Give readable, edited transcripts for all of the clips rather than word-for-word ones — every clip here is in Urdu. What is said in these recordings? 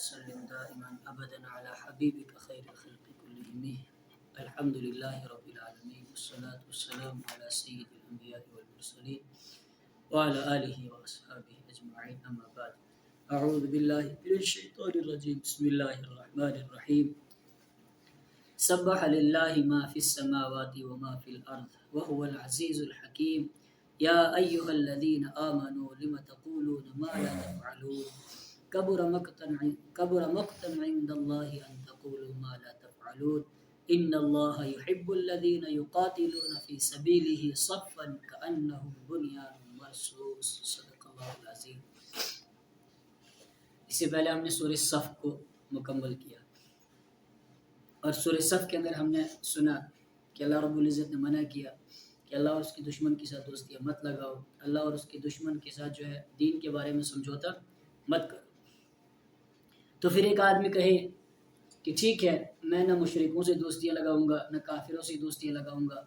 وسلم دائما أبدا على حبيبك خير الخلق كلهم الحمد لله رب العالمين والصلاة والسلام على سيد الأنبياء والمرسلين وعلى آله وأصحابه أجمعين أما بعد أعوذ بالله من الشيطان الرجيم بسم الله الرحمن الرحيم سبح لله ما في السماوات وما في الأرض وهو العزيز الحكيم يا أيها الذين آمنوا لم تقولون ما لا تفعلون كبر مقتا عند الله أن تقولوا ما لا تفعلون إن الله يحب الذين يقاتلون في سبيله صفا كأنهم بنيان مرصوص صدق اللہ العظیم۔ اس سے پہلے ہم نے سورہ صف کو مکمل کیا اور سورہ صف کے اندر ہم نے سنا کہ اللہ رب العزت نے منع کیا کہ اللہ اور اس کے دشمن کے ساتھ دوستیاں مت لگاؤ، اللہ اور اس کے دشمن کے ساتھ جو ہے دین کے بارے میں سمجھوتا مت کرو۔ تو پھر ایک آدمی کہے کہ ٹھیک ہے میں نہ مشرکوں سے دوستیاں لگاؤں گا نہ کافروں سے دوستیاں لگاؤں گا،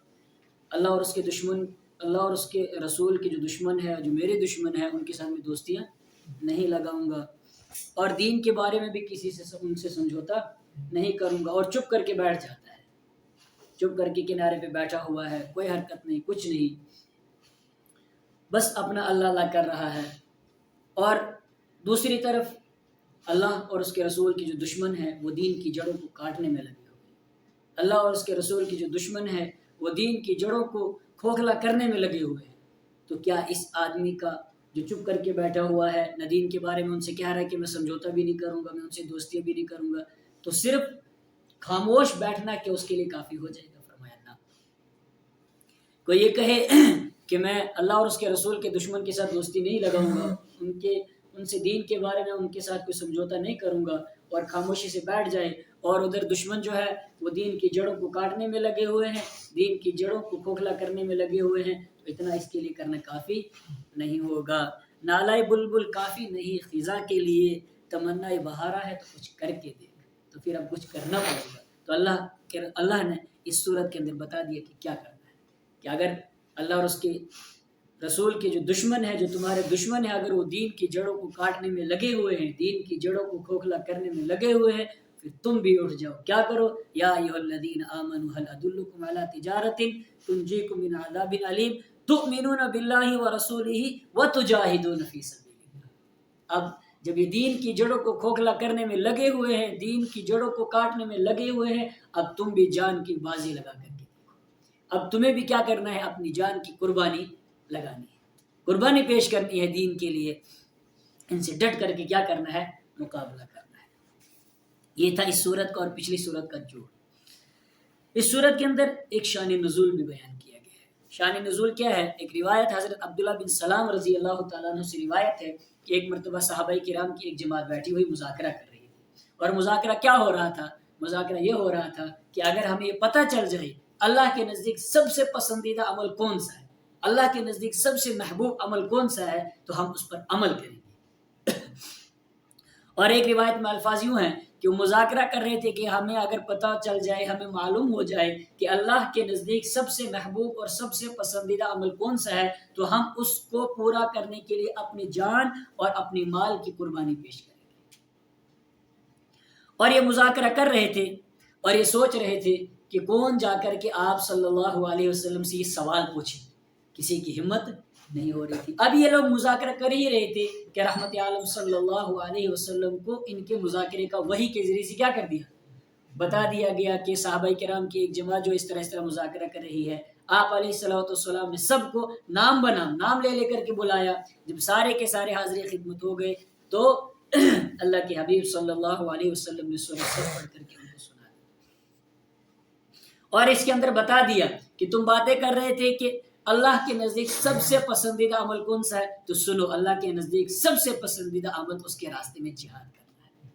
اللہ اور اس کے دشمن، اللہ اور اس کے رسول کے جو دشمن ہے، جو میرے دشمن ہیں، ان کے ساتھ میں دوستیاں نہیں لگاؤں گا، اور دین کے بارے میں بھی کسی سے ان سے سمجھوتا نہیں کروں گا، اور چپ کر کے بیٹھ جاتا ہے، چپ کر کے کنارے پہ بیٹھا ہوا ہے، کوئی حرکت نہیں، کچھ نہیں، بس اپنا اللہ اللہ کر رہا ہے۔ اور دوسری طرف اللہ اور اس کے رسول کی جو دشمن ہے وہ دین کی جڑوں کو کاٹنے میں لگے ہوئے ہیں، اللہ اور اس کے رسول کی جو دشمن ہے وہ دین کی جڑوں کو کھوکھلا کرنے میں لگے ہوئے ہیں۔ تو کیا اس آدمی کا جو چپ کر کے بیٹھا ہوا ہے، نہ دین کے بارے میں ان سے کہہ رہا ہے کہ میں سمجھوتا بھی نہیں کروں گا، میں ان سے دوستیاں بھی نہیں کروں گا، تو صرف خاموش بیٹھنا کہ اس کے لیے کافی ہو جائے گا؟ فرمایا نہ۔ کوئی یہ کہے کہ میں اللہ اور اس کے رسول کے دشمن کے ساتھ دوستی نہیں لگاؤں گا، ان سے دین کے بارے میں ان کے ساتھ کوئی سمجھوتا نہیں کروں گا، اور خاموشی سے بیٹھ جائے، اور ادھر دشمن جو ہے وہ دین کی جڑوں کو کاٹنے میں لگے ہوئے ہیں، دین کی جڑوں کو کھوکھلا کرنے میں لگے ہوئے ہیں، تو اتنا اس کے لیے کرنا کافی نہیں ہوگا۔ نالائے بلبل کافی نہیں خزاں کے لیے، تمنا بہارا ہے تو کچھ کر کے دے، تو پھر اب کچھ کرنا پڑے گا۔ تو اللہ نے اس صورت کے اندر بتا دیا کہ کیا کرنا ہے، کہ اگر اللہ اور اس کے رسول کے جو دشمن ہے، جو تمہارے دشمن ہے، اگر وہ دین کی جڑوں کو کاٹنے میں لگے ہوئے ہیں، دین کی جڑوں کو کھوکھلا کرنے میں لگے ہوئے ہیں، پھر تم بھی اٹھ جاؤ، کیا کرو؟ یا ایھا الذین آمنوا هل ادلکم علی تجارۃ تنجیکم من عذاب علیم تؤمنون باللہ ورسولہ وتجاہدون فی سبیل اللہ۔ اب جب یہ دین کی جڑوں کو کھوکھلا کرنے میں لگے ہوئے ہیں، دین کی جڑوں کو کاٹنے میں لگے ہوئے ہیں، اب تم بھی جان کی بازی لگا کر کے دیکھو، اب تمہیں بھی کیا کرنا ہے؟ اپنی جان کی قربانی لگانی ہے، قربانی پیش کرنی ہے دین کے لیے، ان سے ڈٹ کر کے کیا کرنا ہے؟ مقابلہ کرنا ہے۔ یہ تھا اس صورت کا اور پچھلی صورت کا جوڑ۔ اس صورت کے اندر ایک شان نزول بھی بیان کیا گیا ہے۔ شان نزول کیا ہے؟ ایک روایت حضرت عبداللہ بن سلام رضی اللہ تعالیٰ عنہ سے روایت ہے کہ ایک مرتبہ صحابہ کرام کی ایک جماعت بیٹھی ہوئی مذاکرہ کر رہی تھی، اور مذاکرہ کیا ہو رہا تھا؟ مذاکرہ یہ ہو رہا تھا کہ اگر ہمیں یہ پتہ چل جائے اللہ کے نزدیک سب سے پسندیدہ عمل کون سا ہے، اللہ کے نزدیک سب سے محبوب عمل کون سا ہے، تو ہم اس پر عمل کریں گے۔ اور ایک روایت میں الفاظ یوں ہیں کہ وہ مذاکرہ کر رہے تھے کہ ہمیں اگر پتہ چل جائے، ہمیں معلوم ہو جائے کہ اللہ کے نزدیک سب سے محبوب اور سب سے پسندیدہ عمل کون سا ہے، تو ہم اس کو پورا کرنے کے لیے اپنی جان اور اپنی مال کی قربانی پیش کریں گے۔ اور یہ مذاکرہ کر رہے تھے اور یہ سوچ رہے تھے کہ کون جا کر کے آپ صلی اللہ علیہ وسلم سے یہ سوال پوچھے، کسی کی ہمت نہیں ہو رہی تھی۔ اب یہ لوگ مذاکرہ کر ہی رہے تھے کہ رحمت عالم صلی اللہ علیہ وسلم کو ان کے مذاکرے کا وحی کے ذریعے سے کیا کر دیا؟ بتا دیا گیا کہ صحابہ کرام کی ایک جماعت جو اس طرح مذاکرہ کر رہی ہے۔ آپ علیہ الصلوۃ والسلام نے سب کو نام بنام نام لے کر کے بلایا۔ جب سارے کے سارے حاضر خدمت ہو گئے تو اللہ کے حبیب صلی اللہ علیہ وسلم نے سورہ صف پڑھ کر کے ان کو سنا دیا، اور اس کے اندر بتا دیا کہ تم باتیں کر رہے تھے کہ اللہ کے نزدیک سب سے پسندیدہ عمل کون سا ہے، تو سنو، اللہ کے نزدیک سب سے پسندیدہ عمل اس کے راستے میں جہاد کرنا ہے۔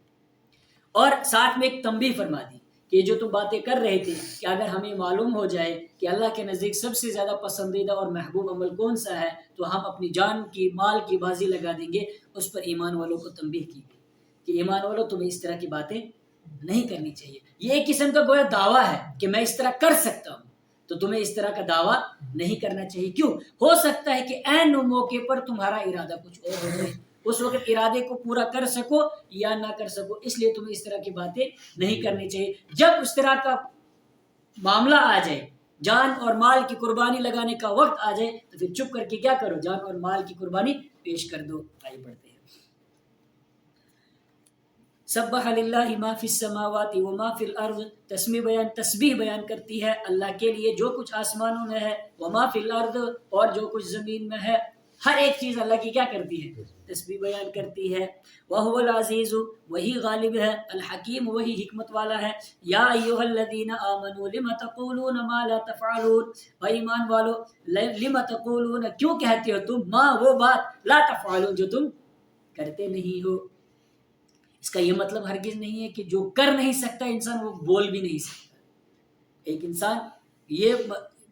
اور ساتھ میں ایک تنبیہ فرما دی کہ جو تم باتیں کر رہے تھے کہ اگر ہمیں معلوم ہو جائے کہ اللہ کے نزدیک سب سے زیادہ پسندیدہ اور محبوب عمل کون سا ہے، تو ہم اپنی جان کی، مال کی بازی لگا دیں گے۔ اس پر ایمان والوں کو تنبیہ کی گئی کہ ایمان والوں تمہیں اس طرح کی باتیں نہیں کرنی چاہیے۔ یہ ایک قسم کا گویا دعویٰ ہے کہ میں اس طرح کر سکتا ہوں، تو تمہیں اس طرح کا دعویٰ نہیں کرنا چاہیے۔ کیوں؟ ہو سکتا ہے کہ عین موقع پر تمہارا ارادہ کچھ اور ہو جائے، اس وقت ارادے کو پورا کر سکو یا نہ کر سکو، اس لیے تمہیں اس طرح کی باتیں نہیں کرنی چاہیے۔ جب اس طرح کا معاملہ آ جائے، جان اور مال کی قربانی لگانے کا وقت آ جائے، تو پھر چپ کر کے کیا کرو، جان اور مال کی قربانی پیش کر دو۔ آئیے پڑھتے ہیں۔ سبح للہ ما فی السماوات وما فی الارض، تسبیح بیان کرتی ہے اللہ کے لیے جو کچھ آسمانوں میں ہے، وما فی الارض، اور جو کچھ زمین میں ہے، ہر ایک چیز اللہ کی کیا کرتی ہے، تسبیح بیان کرتی ہے۔ وَهُوَ الْعَزِيزُ، وہی غالب ہے، الحکیم، وہی حکمت والا ہے۔ یا ایھا الذین آمنوا لم تقولون ما لا تفعلون، بھائی ایمان والو، لم تقولون، کیوں کہتے ہو تم، ما وہ بات، لا تفعلون جو تم کرتے نہیں ہو۔ اس کا یہ مطلب ہرگز نہیں ہے کہ جو کر نہیں سکتا انسان وہ بول بھی نہیں سکتا۔ ایک انسان یہ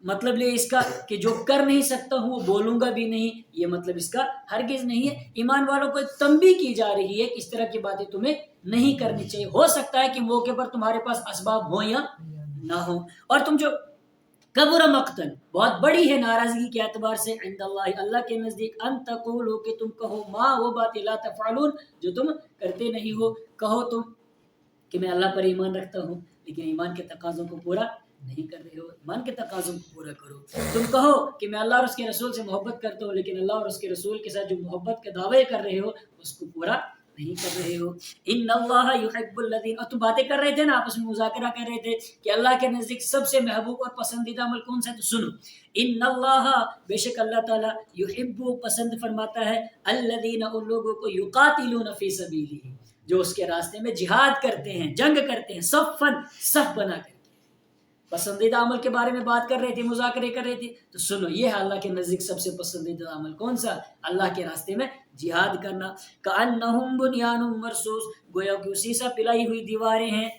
مطلب لے اس کا کہ جو کر نہیں سکتا ہوں وہ بولوں گا بھی نہیں، یہ مطلب اس کا ہرگز نہیں ہے۔ ایمان والوں کو ایک تنبیہ کی جا رہی ہے کہ اس طرح کی باتیں تمہیں نہیں کرنی چاہیے۔ ہو سکتا ہے کہ موقع پر تمہارے پاس اسباب ہوں یا نہ ہوں، اور تم جو کبر مقتن، بہت بڑی ہے ناراضگی کے اعتبار سے، عند اللہ، اللہ کے نزدیک، ان تقولوا، کہ تم کہو، ما وہ باتیں، لا تفعلون جو تم کرتے نہیں ہو۔ کہو تم کہ میں اللہ پر ایمان رکھتا ہوں، لیکن ایمان کے تقاضوں کو پورا نہیں کر رہے ہو۔ ایمان کے تقاضوں کو پورا کرو۔ تم کہو کہ میں اللہ اور اس کے رسول سے محبت کرتا ہوں، لیکن اللہ اور اس کے رسول کے ساتھ جو محبت کے دعوے کر رہے ہو اس کو پورا نہیں کر رہے ہو۔ ان اللہ یحب الذین، اور تم باتیں کر رہے تھے نا، آپس میں مذاکرہ کر رہے تھے کہ اللہ کے نزدیک سب سے محبوب اور پسندیدہ عمل کون سا ہے، تو سنو، ان اللہ، بے شک اللہ تعالیٰ، یحب، پسند فرماتا ہے، الذین، ان لوگوں کو، یقاتلون فی سبیلہ، جو اس کے راستے میں جہاد کرتے ہیں، جنگ کرتے ہیں، صفن، صف بنا کر کے۔ پسندیدہ عمل کے بارے میں بات کر رہے تھے، مذاکرے کر رہے تھے، تو سنو، یہ ہے اللہ کے نزدیک سب سے پسندیدہ عمل کون سا، اللہ کے راستے میں جہاد کرنا۔ کأنہم بنیان مرصوص، گویا کہ اسی سا پلائی ہوئی دیواریں ہیں۔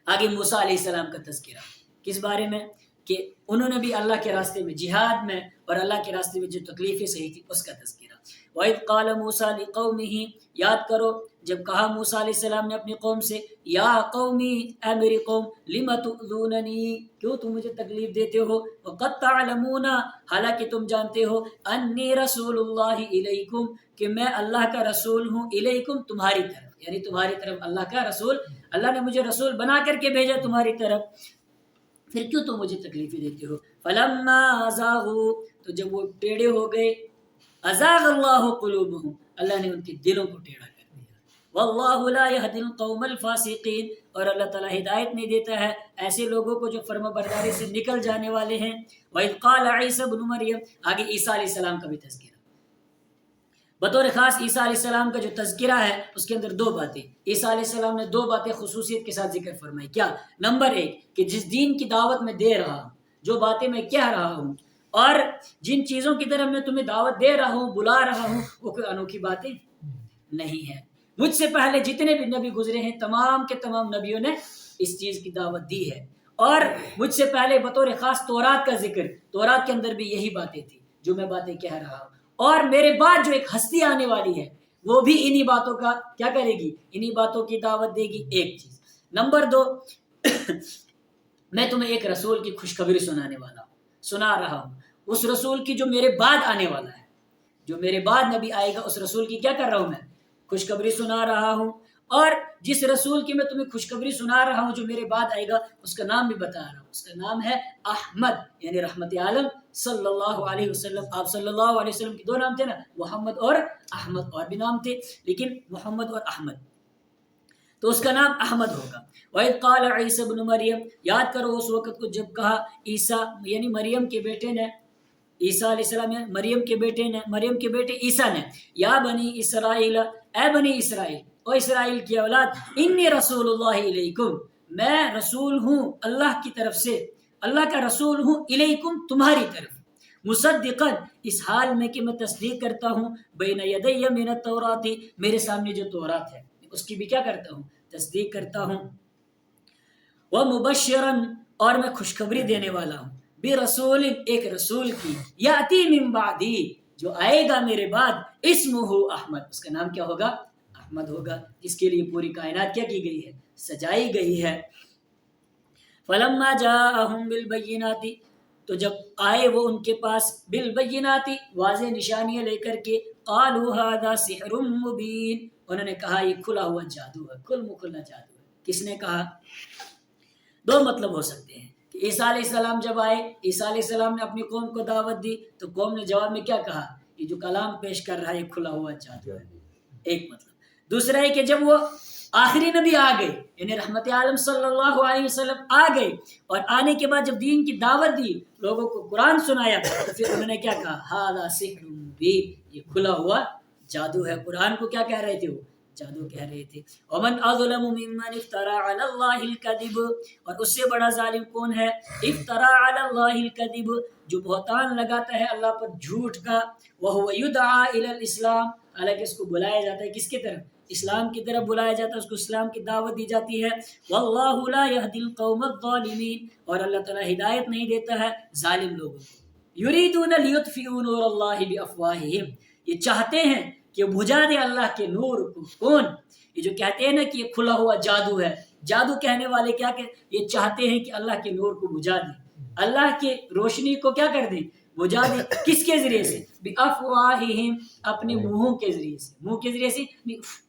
آگے موسیٰ علیہ السلام کا تذکرہ، کس بارے میں، کہ انہوں نے بھی اللہ کے راستے میں جہاد میں اور اللہ کے راستے میں جو تکلیفیں سہی تھی اس کا تذکرہ۔ وَإِذْ قَالَ مُوسَىٰ لِقَوْمِهِ، یاد کرو جب کہا موسیٰ علیہ السلام نے اپنی قوم سے، یا قومی، اے میری قوم، لِمَ تُؤْذُونَنِی، کیوں تم مجھے تکلیف دیتے ہو، وَقَدْ تَعْلَمُونَ، حالانکہ تم جانتے ہو، أَنِّي رَسُولُ اللَّهِ إِلَيْكُمْ، کہ میں اللہ کا رسول ہوں، إِلَيْكُمْ، تمہاری طرف، یعنی تمہاری طرف اللہ کا رسول، اللہ نے مجھے رسول بنا کر کے بھیجا تمہاری طرف، پھر کیوں تم مجھے تکلیفیں دیتے ہو۔ فَلَمَّا أَزَاغُوا، تو جب وہ ٹیڑھے ہو گئے، أَزَاغَ اللَّهُ قُلُوبَهُمْ، اللہ نے ان کے دلوں کو ٹیڑھا کر دیا۔ وَاللَّهُ لَا يَهْدِي الْقَوْمَ الْفَاسِقِينَ، اور اللہ تعالیٰ ہدایت نہیں دیتا ہے ایسے لوگوں کو جو فرما برداری سے نکل جانے والے ہیں۔ وَإِذْ قَالَ عِيسَى ابْنُ مَرْيَمَ، آگے عیسیٰ علیہ السلام کا بھی تذکرہ، بطور خاص عیسیٰ علیہ السلام کا جو تذکرہ ہے اس کے اندر دو باتیں، عیسیٰ علیہ السلام نے دو باتیں خصوصیت کے ساتھ ذکر فرمائی۔ کیا؟ نمبر ایک، کہ جس دین کی دعوت میں دے رہا ہوں، جو باتیں میں کہہ رہا ہوں، اور جن چیزوں کی طرف میں تمہیں دعوت دے رہا ہوں، بلا رہا ہوں، وہ کوئی انوکھی باتیں نہیں ہیں۔ مجھ سے پہلے جتنے بھی نبی گزرے ہیں، تمام کے تمام نبیوں نے اس چیز کی دعوت دی ہے، اور مجھ سے پہلے بطور خاص تورات کا ذکر، تورات کے اندر بھی یہی باتیں تھیں جو میں باتیں کہہ رہا ہوں، اور میرے بعد جو ایک ہستی آنے والی ہے وہ بھی انہی باتوں کا کیا کرے گی، انہی باتوں کی دعوت دے گی۔ ایک چیز۔ نمبر دو، میں تمہیں ایک رسول کی خوشخبری سنا رہا ہوں، اس رسول کی جو میرے بعد آنے والا ہے، جو میرے بعد نبی آئے گا، اس رسول کی کیا کر رہا ہوں، میں خوشخبری سنا رہا ہوں، اور جس رسول کی میں تمہیں خوشخبری سنا رہا ہوں جو میرے بعد آئے گا، اس کا نام بھی بتا رہا ہوں، اس کا نام ہے احمد، یعنی رحمت عالم صلی اللہ علیہ وسلم۔ آپ صلی اللہ علیہ وسلم کے دو نام تھے نا، محمد اور احمد، اور بھی نام تھے لیکن محمد اور احمد، تو اس کا نام احمد ہوگا۔ وَإِذْ قَالَ عِيسَى ابْنُ مَرْيَمَ، یاد کرو اس وقت کو جب کہا عیسیٰ، یعنی مریم کے بیٹے نے، عیسیٰ علیہ السلام نے مریم کے بیٹے عیسیٰ نے، یا بنی اسرائیل، اے بنی اسرائیل، او اسرائیل کی اولاد، انی رسول اللہ الیکم، میں رسول ہوں اللہ کی طرف سے، اللہ کا رسول ہوں، الیکم، تمہاری طرف، مصدقاً، اس حال میں کہ میں تصدیق کرتا ہوں، بین یدی من التوراۃ، میرے سامنے جو تورات ہے اس کی بھی کیا کرتا ہوں، تصدیق کرتا ہوں، ومبشراً، اور میں خوشخبری دینے والا ہوں، برسول، ایک رسول کی، یاتی من بعدی، جو آئے گا میرے بعد، اسمہ احمد، اس کا نام کیا ہوگا، احمد ہوگا، جس کے لیے پوری کائنات کیا کی گئی ہے، سجائی گئی ہے۔ فلما جاءہم بالبینات، تو جب آئے وہ ان کے پاس، بالبینات، واضح نشانیاں لے کر کے، قالوا هذا سحر مبین، انہوں نے کہا یہ کھلا ہوا جادو ہے، کھل مکھلا جادو ہے۔ کس نے کہا؟ دو مطلب ہو سکتے ہیں کہ عیسیٰ علیہ السلام جب آئے، عیسیٰ علیہ السلام نے اپنی قوم کو دعوت دی تو قوم نے جواب میں کیا کہا؟ یہ جو کلام پیش کر رہا ہے یہ کھلا ہوا جادو ہے، ایک مطلب۔ دوسرا ہے کہ جب وہ آخری نبی آ گئے، یعنی رحمت عالم صلی اللہ علیہ وسلم آ گئے، اور آنے کے بعد جب دین کی دعوت دی، لوگوں کو قرآن سنایا، تو پھر انہوں نے کیا کہا؟ ھذا سحر مبین، یہ کھلا ہوا جادو ہے۔ قرآن کو کیا کہہ رہے تھے؟ وہ جادو کہہ رہے تھے۔ ومن اظلم ممن افترى علی اللہ الکذب، اور اس سے بڑا ظالم کون ہے؟ افترى علی اللہ الکذب، جو بہتان لگاتا ہے اللہ پر جھوٹ کا، وهو يدعى الى الاسلام، حالانکہ اس کو بلایا جاتا ہے کس کی طرف؟ اسلام کی طرف بلایا جاتا ہے، اس کو اسلام کی دعوت دی جاتی ہے۔ واللہ لا يهدي القوم الظالمین، اور اللہ تعالیٰ ہدایت نہیں دیتا ہے ظالم لوگوں کو۔ یریدون لیطفئوا نور اللہ بافواہہم، یہ چاہتے ہیں کہ بجھا دے اللہ کے نور کو۔ کون؟ یہ جو کہتے ہیں نا کہ یہ کھلا ہوا جادو ہے، جادو کہنے والے کیا کہ یہ چاہتے ہیں کہ اللہ کے نور کو بجھا دیں، اللہ کے روشنی کو کیا کر دیں؟ بجھا دیں۔ کس کے ذریعے سے؟ بافواہہم، اپنے منہوں کے ذریعے سے، منہ کے ذریعے سے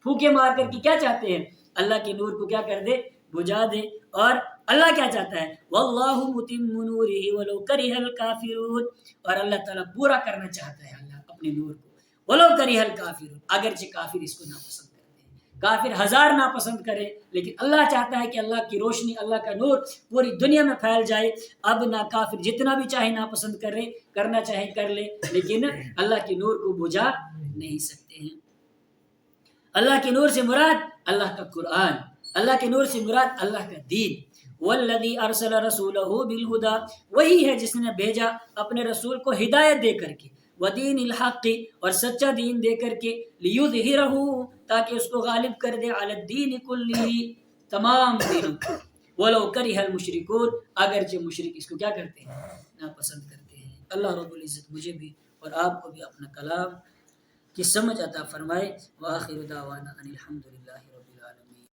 پھونکے مار کر کے کیا چاہتے ہیں؟ اللہ کے نور کو کیا کر دے؟ بجھا دے۔ اور اللہ کیا چاہتا ہے؟ واللہ متم نورہ ولو کرہ الکافرون، اور اللہ تعالیٰ پورا کرنا چاہتا ہے اللہ اپنے نور کو، ولو کرہ الکافرون، اگرچہ کافر اس کو ناپسند کرتے ہیں، کافر ہزار ناپسند کرے، لیکن اللہ چاہتا ہے کہ اللہ کی روشنی، اللہ کا نور پوری دنیا میں پھیل جائے۔ اب نہ کافر جتنا بھی چاہے ناپسند کرے، کرنا چاہے کر لے، لیکن اللہ کے نور کو بجھا نہیں سکتے ہیں۔ اللہ کے نور سے مراد اللہ کا قرآن، اللہ کے نور سے مراد اللہ کا دین۔ والذی ارسل رسولہ بالہدی، وہی ہے جس نے بھیجا اپنے رسول کو ہدایت دے کر کے، ودین الحق، اور سچا دین دے کر کے، لیظہرہ، تاکہ اس کو غالب کر دے، علی الدین کلہ، تمام دینوں کو، ولو کرہ المشرکون، اگرچہ مشرک اس کو کیا کرتے ہیں؟ ناپسند کرتے ہیں۔ اللہ رب العزت مجھے بھی اور آپ کو بھی اپنا کلام کی سمجھ عطا فرمائے۔ وآخر دعوانا ان الحمد للہ رب العالمین۔